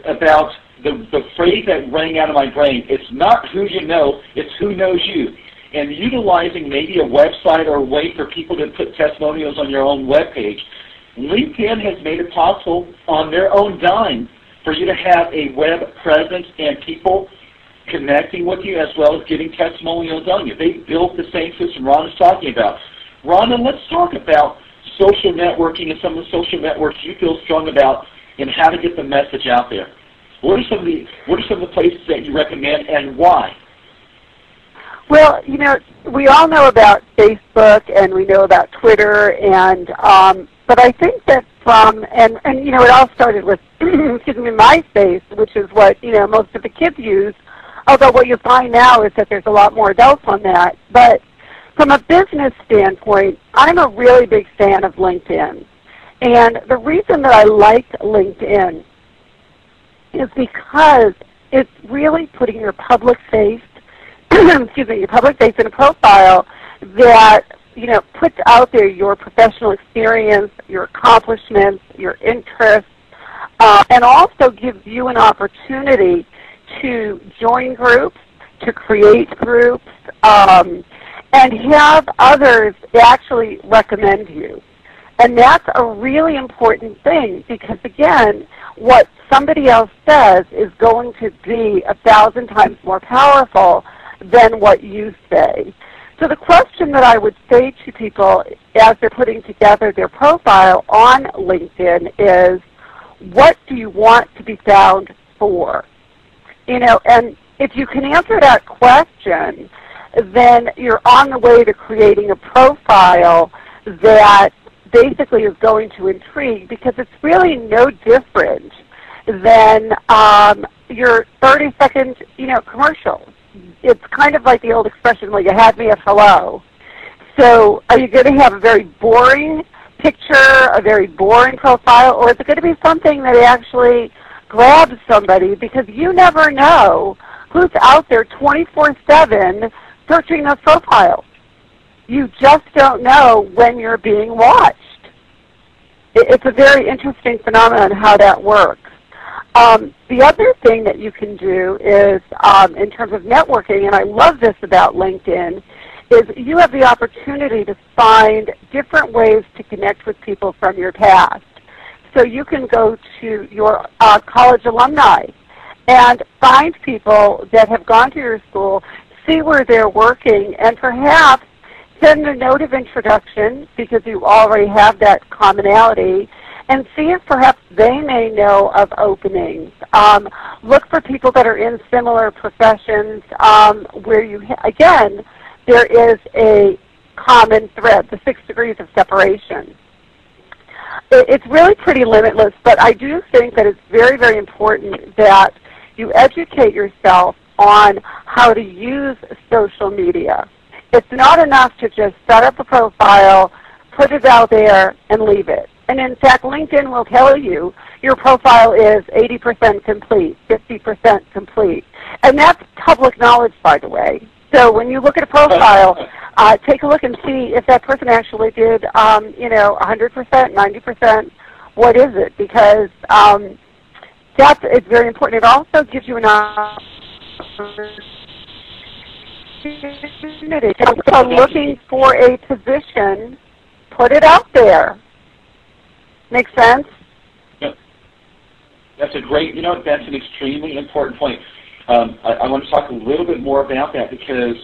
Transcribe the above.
about the phrase that rang out of my brain. It's not who you know, it's who knows you. And utilizing maybe a website or a way for people to put testimonials on your own web page, LinkedIn has made it possible on their own dime for you to have a web presence and people connecting with you as well as getting testimonials on you. They built the same system Ron is talking about. Rhonda, let's talk about social networking and some of the social networks you feel strong about and how to get the message out there. What are some of the places that you recommend and why? Well, you know, we all know about Facebook and we know about Twitter, and but I think that and you know, it all started with excuse me, MySpace, which is what, you know, most of the kids use. Although what you find now is that there's a lot more adults on that. But from a business standpoint, I'm a really big fan of LinkedIn. And the reason that I like LinkedIn is because it's really putting your public face, excuse me, your public face in a profile that, you know, puts out there your professional experience, your accomplishments, your interests, and also gives you an opportunity to join groups, to create groups, and have others actually recommend you. And that's a really important thing because, again, what somebody else says is going to be 1,000 times more powerful than what you say. So the question that I would say to people as they're putting together their profile on LinkedIn is, what do you want to be found for? You know, and if you can answer that question, then you're on the way to creating a profile that basically is going to intrigue, because it's really no different than your 30-second, you know, commercials. It's kind of like the old expression, well, you had me at hello. So are you going to have a very boring picture, a very boring profile, or is it going to be something that actually grabs somebody? Because you never know who's out there 24/7 searching those profiles. You just don't know when you're being watched. It's a very interesting phenomenon how that works. The other thing that you can do is, in terms of networking, and I love this about LinkedIn, is you have the opportunity to find different ways to connect with people from your past. So you can go to your college alumni and find people that have gone to your school, see where they're working, and perhaps send a note of introduction because you already have that commonality, and see if perhaps they may know of openings. Look for people that are in similar professions where you, again, there is a common thread, the 6 degrees of separation. It's really pretty limitless, but I do think that it's very, very important that you educate yourself on how to use social media. It's not enough to just set up a profile, put it out there, and leave it. And in fact, LinkedIn will tell you your profile is 80% complete, 50% complete. And that's public knowledge, by the way. So when you look at a profile, take a look and see if that person actually did, you know, 100%, 90%. What is it? Because it's very important. It also gives you an opportunity. So looking for a position, put it out there. Make sense? Yep. That's a great, you know, that's an extremely important point. I want to talk a little bit more about that because